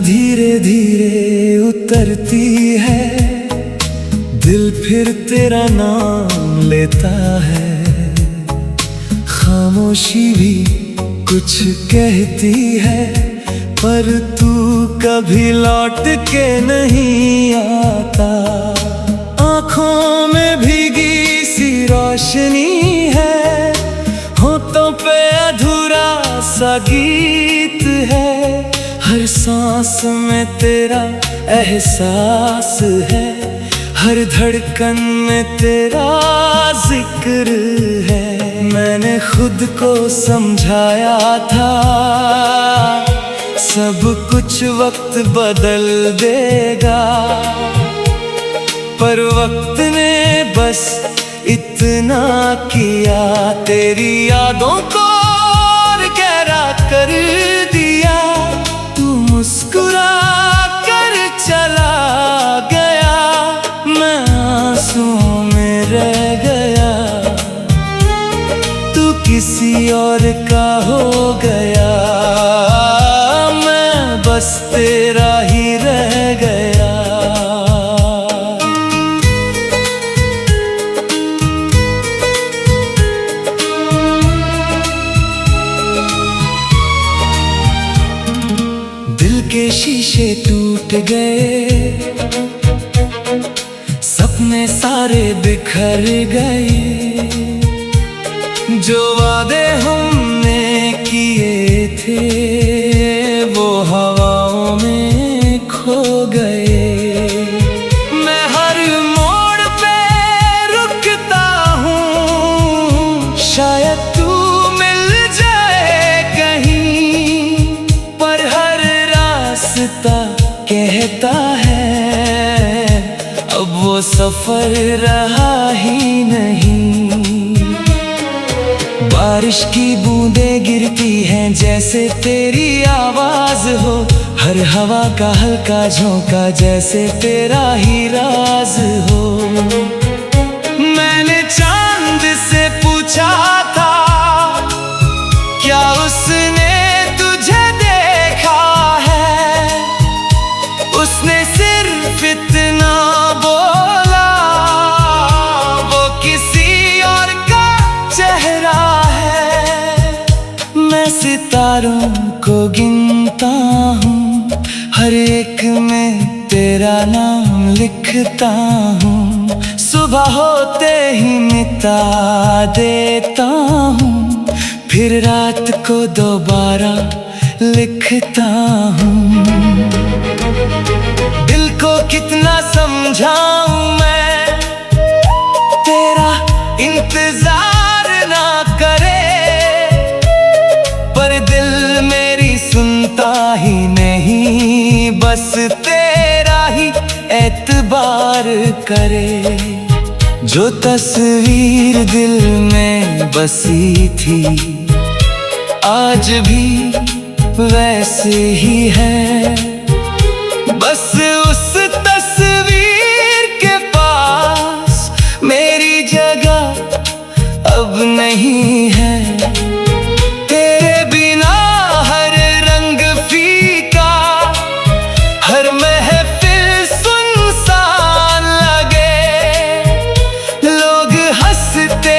धीरे धीरे उतरती है, दिल फिर तेरा नाम लेता है। खामोशी भी कुछ कहती है, पर तू कभी लौट के नहीं आता। आँखों में भीगी सी रोशनी है, होठों पे अधूरा सा गीत है। हर सांस में तेरा एहसास है, हर धड़कन में तेरा जिक्र है। मैंने खुद को समझाया था सब कुछ वक्त बदल देगा, पर वक्त ने बस इतना किया, तेरी यादों को और गहरा कर दिया। तू मुस्कुरा कर चला गया, मैं आंसुओं में रह गया। तू किसी और का हो गया, मैं बस तेरा ही रह गया। दिल के शीशे टूट गए, सपने सारे बिखर गए। जो वादे हमने किए थे वो हवाओं में खो गए। मैं हर मोड़ पे रुकता हूँ, शायद तू मिल जाए कहीं, पर हर रास्ता कहता है अब वो सफर रहा ही नहीं। बारिश की बूंदें गिरती हैं जैसे तेरी आवाज हो, हर हवा का हल्का झोंका जैसे तेरा ही राज हो। मैंने चांद से पूछा था क्या उसने तुझे देखा है, उसने सिर्फ इतना बोला वो किसी और का चेहरा है। मैं सितारों को गिनता हूँ, हर एक में तेरा नाम लिखता हूँ। सुबह होते ही मिटा देता हूँ, फिर रात को दोबारा लिखता हूँ। दिल को कितना समझाऊं मैं, तेरा इंतजार ना करे, पर दिल मेरी सुनता ही नहीं, बस तेरा ही एतबार करे। जो तस्वीर दिल में बसी थी आज भी वैसे ही है, बस उस तस्वीर के पास मेरी जगह अब नहीं है। तेरे बिना हर रंग फीका, हर महफिल सुनसान लगे। लोग हंसते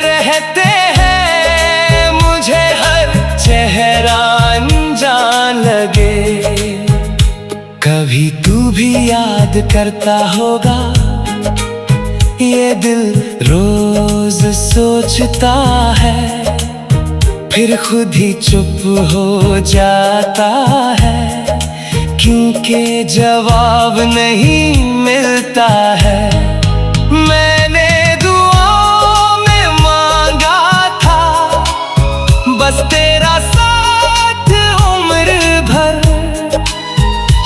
रहते हैं, मुझे हर चेहरा अनजान लगे। कभी तू भी याद करता होगा, ये दिल रोज सोचता है, फिर खुद ही चुप हो जाता है, क्योंकि जवाब नहीं मिलता है। मैंने दुआओं में मांगा था बस तेरा साथ उम्र भर,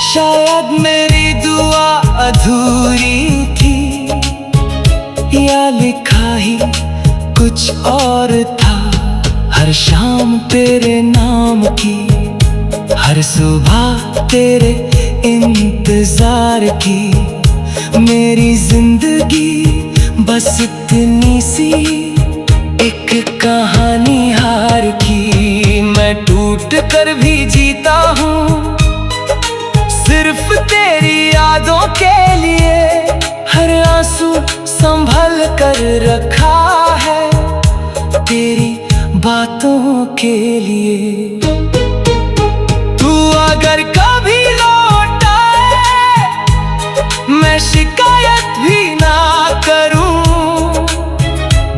शायद मेरी दुआ अधूरी थी, या लिखा ही कुछ और था। हर शाम तेरे नाम की, हर सुबह तेरे इंतजार की, मेरी जिंदगी बस इतनी सी एक कहानी हार की। मैं टूट कर भी जीता हूँ, के लिए। तू अगर कभी लौट आए, मैं शिकायत भी ना करूं,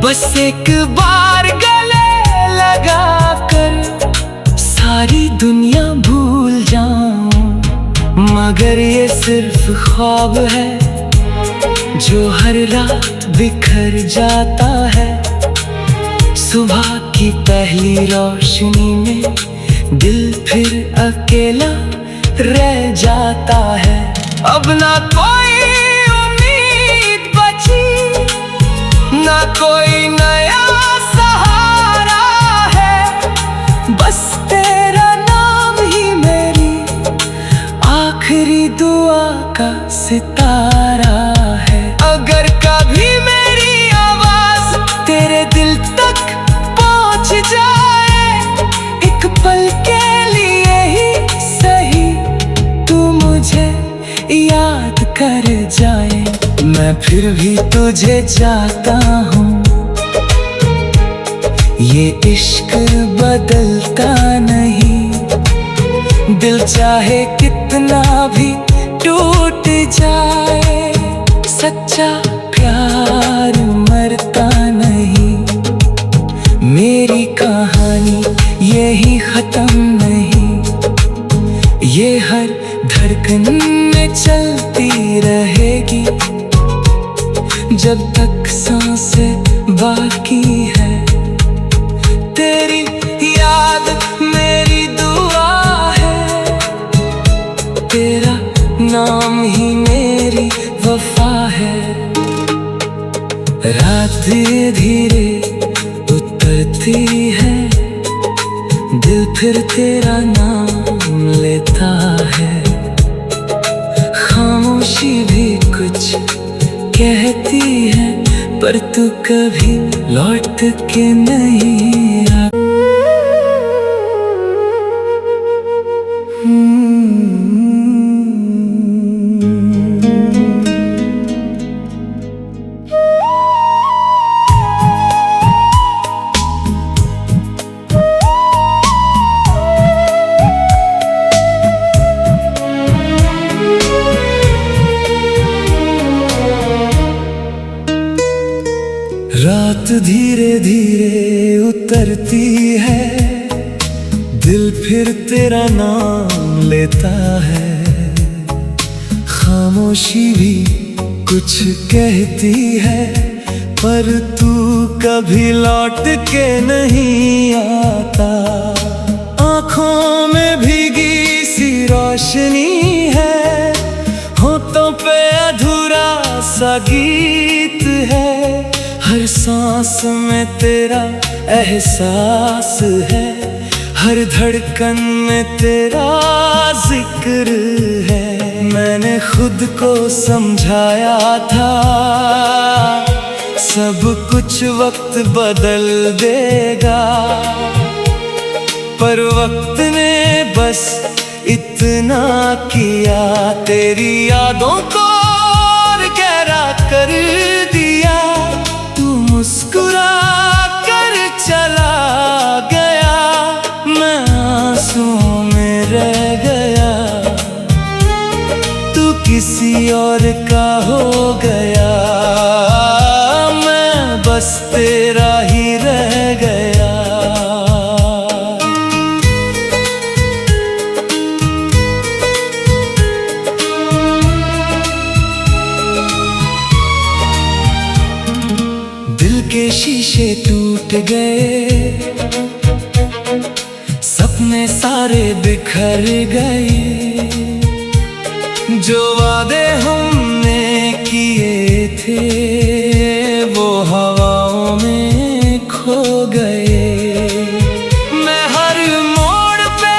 बस एक बार गले लगा कर सारी दुनिया भूल जाऊं। मगर ये सिर्फ ख्वाब है जो हर रात बिखर जाता है। सुबह की पहली रोशनी में दिल फिर अकेला रह जाता है। अब ना कोई उम्मीद बची, ना कोई नया सहारा है, बस तेरा नाम ही मेरी आखिरी दुआ का सितारा है। अगर कभी मेरी आवाज तेरे दिल तक पहुंच जाए, एक पल के लिए ही सही तू मुझे याद कर जाए। मैं फिर भी तुझे चाहता हूँ, ये इश्क बदलता नहीं। दिल चाहे कितना भी टूट जाए, सच्चा प्यार मरता नहीं। मेरी कहानी यही खत्म नहीं, ये हर धड़कन में चलती रहेगी जब तक सांसें बाकी है। तेरी याद मेरी दुआ है, तेरा नाम ही मेरी वफा है। रात धीरे धीरे उतरती है, दिल फिर तेरा नाम लेता है। खामोशी भी कुछ कहती है, पर तू कभी लौट के नहीं आ। रात धीरे धीरे उतरती है, दिल फिर तेरा नाम लेता है। खामोशी भी कुछ कहती है, पर तू कभी लौट के नहीं आता। आँखों में भीगी सी रोशनी है, होठों पे अधूरा सा गीत है। हर सांस में तेरा एहसास है, हर धड़कन में तेरा जिक्र है। मैंने खुद को समझाया था सब कुछ वक्त बदल देगा, पर वक्त ने बस इतना किया, तेरी यादों को और गहरा कर दिया। तू मुस्कुरा कर चला गया, मैं आंसुओं में रह गया। तू किसी और का हो गया, मैं बस तेरा ही रह गया। दिल के शीशे टूट गए, सपने सारे बिखर गए। जो वादे हमने किए थे वो हवाओं में खो गए। मैं हर मोड़ पे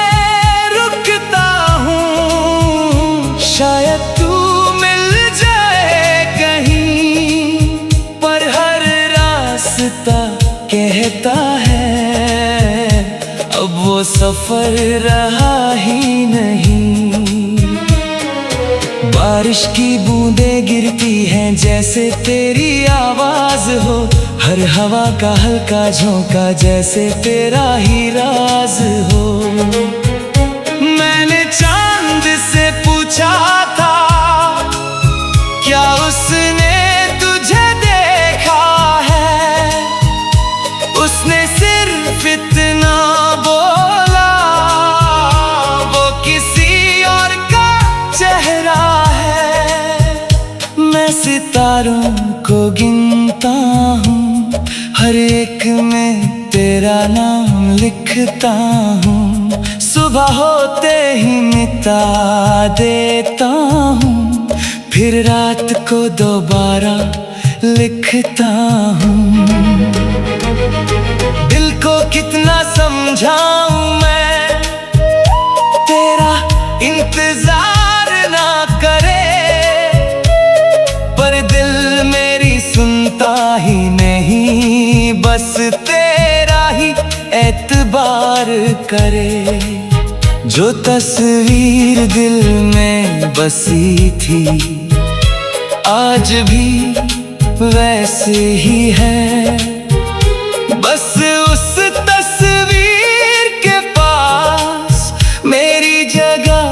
रुकता हूँ, शायद तू मिल जाए कहीं, पर हर रास्ता कहता है अब वो सफर रहा ही नहीं। बारिश की बूंदें गिरती हैं जैसे तेरी आवाज हो, हर हवा का हल्का झोंका जैसे तेरा ही राज हो। मैंने चांद से पूछा था, क्या उसने तुझे देखा है? उसने सिर्फ इतना बोला, वो किसी और का चेहरा है। मैं सितारों को गिनता हूँ, हर एक में तेरा नाम लिखता हूँ। सुबह होते ही मिटा देता हूँ, फिर रात को दोबारा लिखता हूँ। दिल को कितना समझाऊं मैं, तेरा इंतजार ना करे, पर दिल मेरी सुनता ही नहीं, बस तेरा ही एतबार करे। जो तस्वीर दिल में बसी थी, आज भी वैसे ही है। बस उस तस्वीर के पास मेरी जगह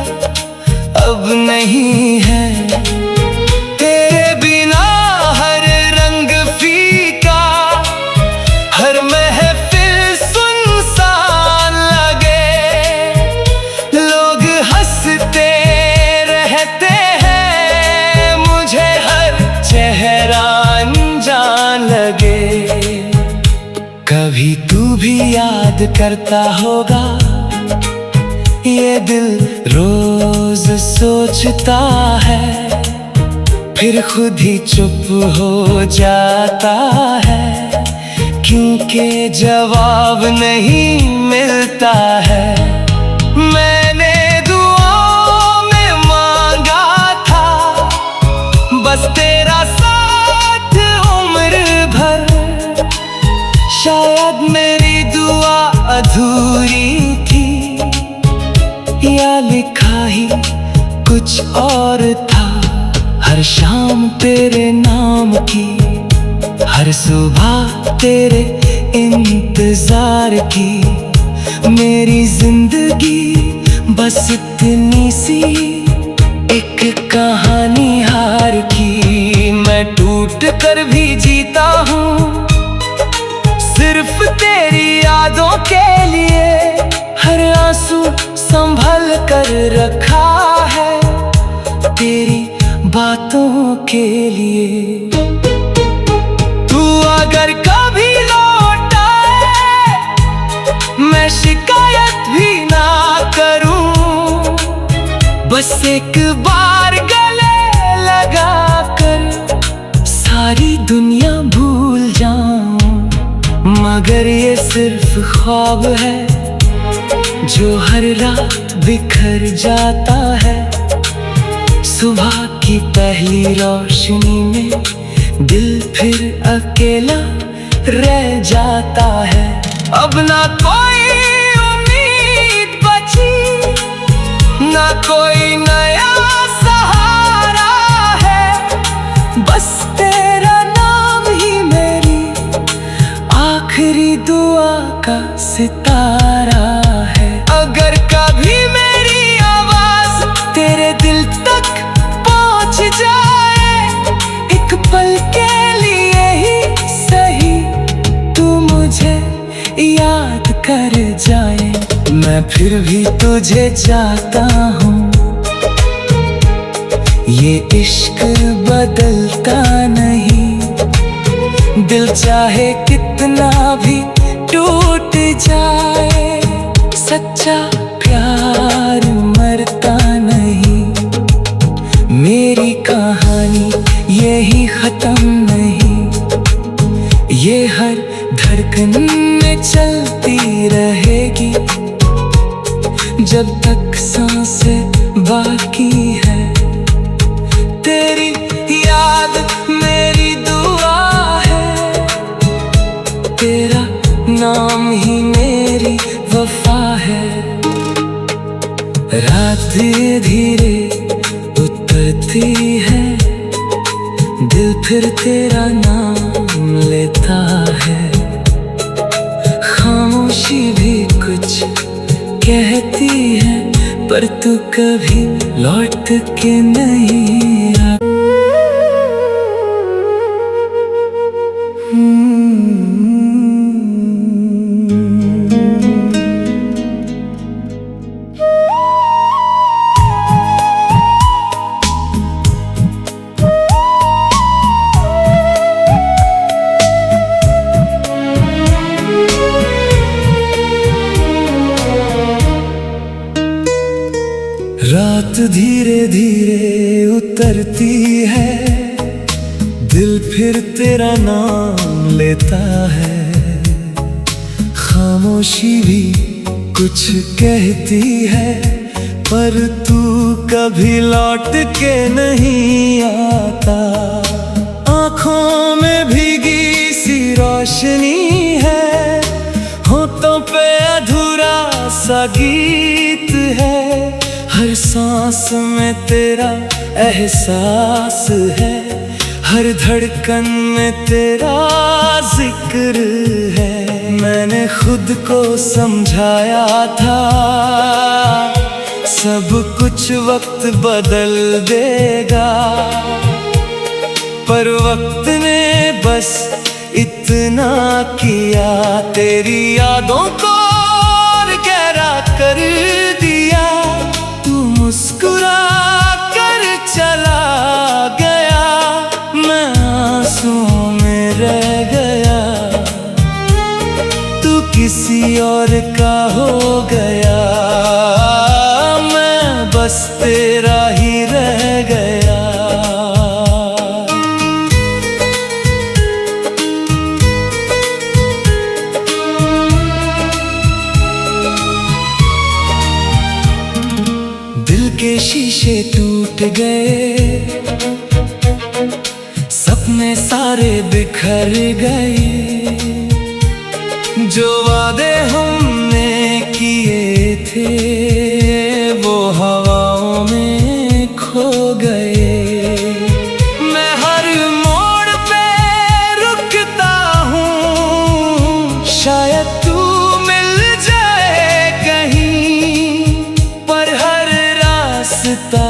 अब नहीं है। तेरे बिना हर रंग फीका, हर महफिल सुनसान लगे। लोग हंसते रहते हैं, मुझे हर चेहरा अनजान लगे। कभी तू भी याद करता होगा, ये दिल रोज सोचता है, फिर खुद ही चुप हो जाता है, क्योंकि जवाब नहीं मिलता है। मैंने दुआओं में मांगा था, बस तेरा साथ उम्र भर। शायद मेरी दुआ अधूरी थी, या लिखा ही कुछ और था। हर शाम तेरे नाम की, हर सुबह तेरे इंतजार की। मेरी जिंदगी बस इतनी सी एक कहानी हार की। मैं टूट कर भी जीता हूँ, सिर्फ तेरी यादों के लिए। हर आंसू संभल कर रखा है, तेरी बातों के लिए। तू अगर कभी लौट आए, मैं शिकायत भी ना करूं, बस एक बार गले लगा कर सारी दुनिया भूल जाऊं। मगर ये सिर्फ ख्वाब है, जो हर रात बिखर जाता है। सुबह की पहली रोशनी में दिल फिर अकेला रह जाता है। अब ना कोई उम्मीद बची, ना कोई नया सहारा है, बस तेरा नाम ही मेरी आखिरी दुआ का सितारा है। अगर कभी मेरी आवाज तेरे दिल तक पहुंच जाए, एक पल के लिए ही सही तू मुझे याद कर जाए। मैं फिर भी तुझे चाहता हूँ, ये इश्क बदलता नहीं। दिल चाहे कितना भी टूट जाए, सच्चा प्यार मरता नहीं। मेरी कहानी यही खत्म नहीं, ये हर धड़कन में चलती रहेगी, जब तक सांसें बाकी है। तेरी याद मेरी दुआ है, तेरा नाम ही मेरी वफा है। रात धीरे धीरे उतरती गिरती है, दिल फिर तेरा नाम लेता है। खामोशी भी कुछ कहती है, पर तू कभी लौट के नहीं आ। रात धीरे धीरे उतरती है, दिल फिर तेरा नाम लेता है। खामोशी भी कुछ कहती है, पर तू कभी लौट के नहीं आता। आँखों में भीगी सी रोशनी है, होठों पे अधूरा सा गीत है। हर सांस में तेरा एहसास है, हर धड़कन में तेरा जिक्र है। मैंने खुद को समझाया था, सब कुछ वक्त बदल देगा, पर वक्त ने बस इतना किया, तेरी यादों को और गहरा कर दिया। मुस्कुरा कर चला गया, मैं आंसुओं में रह गया, तू किसी और का हो गया, मैं बस तेरा ही रह गया। दिल के शीशे टूट गए, सपने सारे बिखर गए, जो वादे हमने किए थे वो हवाओं में खो गए। मैं हर मोड़ पे रुकता हूँ, शायद तू मिल जाए कहीं, पर हर रास्ता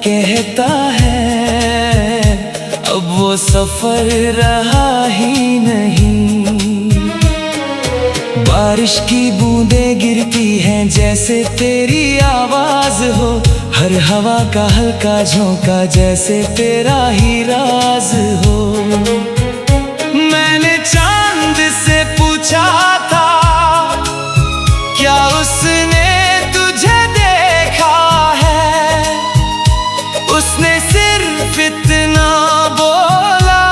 कहता है अब वो सफर रहा ही नहीं। बारिश की बूंदें गिरती हैं जैसे तेरी आवाज हो, हर हवा का हल्का झोंका जैसे तेरा ही राज हो। मैंने चांद से पूछा था, क्या उसने तुझे देखा है? उसने सिर्फ इतना बोला,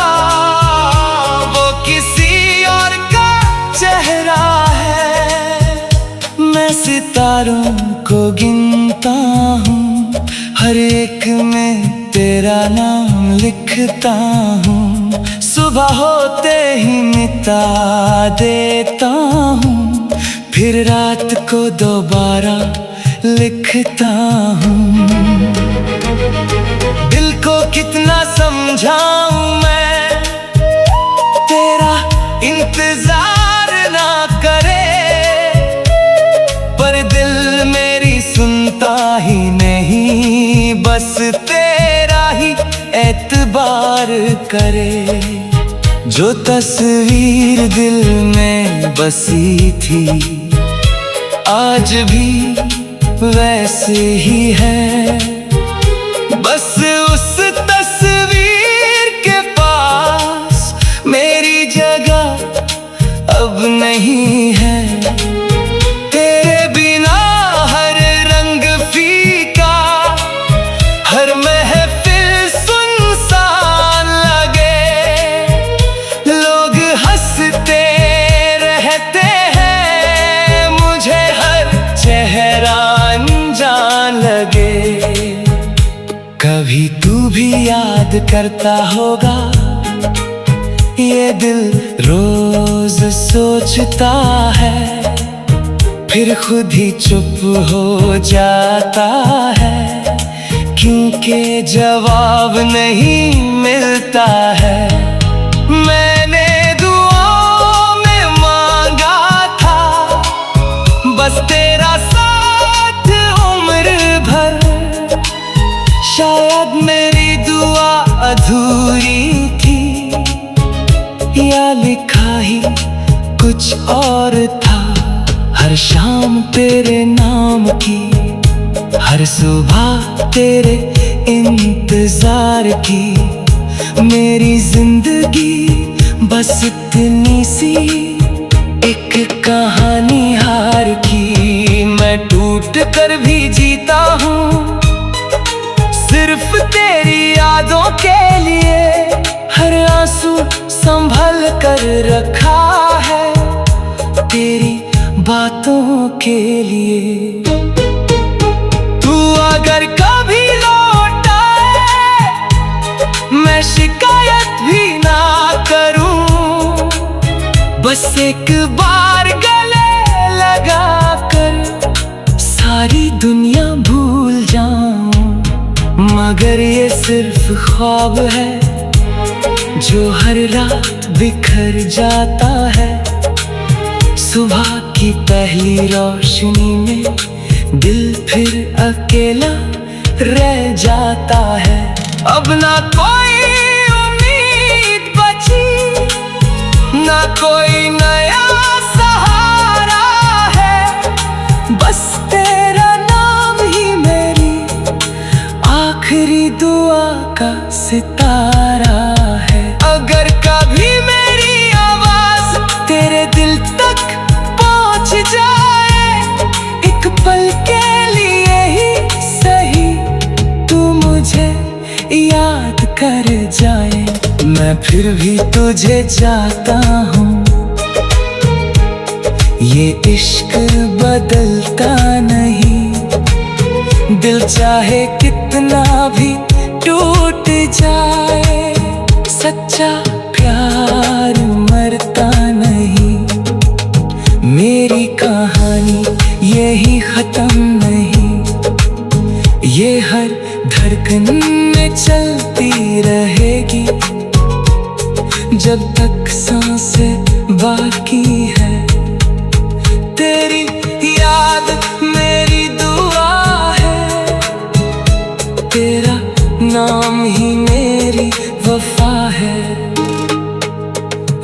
वो किसी और का चेहरा है। मैं सितारों को गिनता हूँ, हर एक में तेरा नाम लिखता हूँ। सुबह होते ही मिटा देता हूँ, फिर रात को दोबारा लिखता हूँ। दिल को कितना समझाऊं मैं, तेरा इंतजार ना करे, पर दिल मेरी सुनता ही नहीं, बस तेरा ही एतबार करे। जो तस्वीर दिल में बसी थी आज भी वैसे ही है, बस उस तस्वीर के पास मेरी जगह अब नहीं है। तेरे बिना हर रंग फीका, हर महफिल सुनसान लगे, लोग हंसते रहते हैं, मुझे हर चेहरा अनजान लगे। कभी तू भी याद करता होगा, ये दिल रोज सोचता है, फिर खुद ही चुप हो जाता है। क्योंकि जवाब नहीं मिलता है। मैंने दुआओं में मांगा था बस तेरा साथ उम्र भर। शायद मेरी दुआ अधूरी थी या लिखा ही कुछ और था। हर शाम तेरे नाम की, हर सुबह तेरे इंतजार की। मेरी जिंदगी बस इतनी सी एक कहानी हार की। मैं टूट कर भी जीता हूँ सिर्फ तेरी यादों के लिए। हर आंसू संभल कर रखा है तेरी बातों के लिए। तू अगर कभी लौट आए मैं शिकायत भी ना करूं। बस एक बार गले लगा कर सारी दुनिया भूल जाऊं। मगर ये सिर्फ ख्वाब है जो हर रात बिखर जाता है। सुबह की पहली रोशनी में दिल फिर अकेला रह जाता है। अब ना कोई उम्मीद बची, ना कोई नया सहारा है। बस तेरा नाम ही मेरी आखिरी दुआ का सितारा है। अगर कभी मेरी आवाज तेरे दिल तक पहुंच जाए, एक पल के लिए ही सही तू मुझे याद कर जाए। मैं फिर भी तुझे चाहता हूँ, ये इश्क बदलता नहीं। दिल चाहे कितना भी टूट जाए, सच्चा प्यार मरता नहीं। मेरी कहानी यही खत्म नहीं, ये हर धड़कन में चलती रहेगी जब तक सांसें बाकी है। तेरी याद मेरी दुआ है, तेरा नाम ही मेरी वफा है।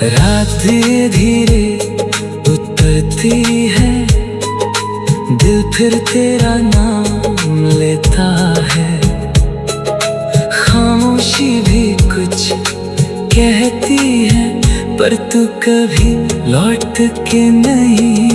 रात धीरे धीरे उतरती है, दिल फिर तेरा नाम लेता है। खामोशी भी कुछ कहती है पर तू कभी लौट के नहीं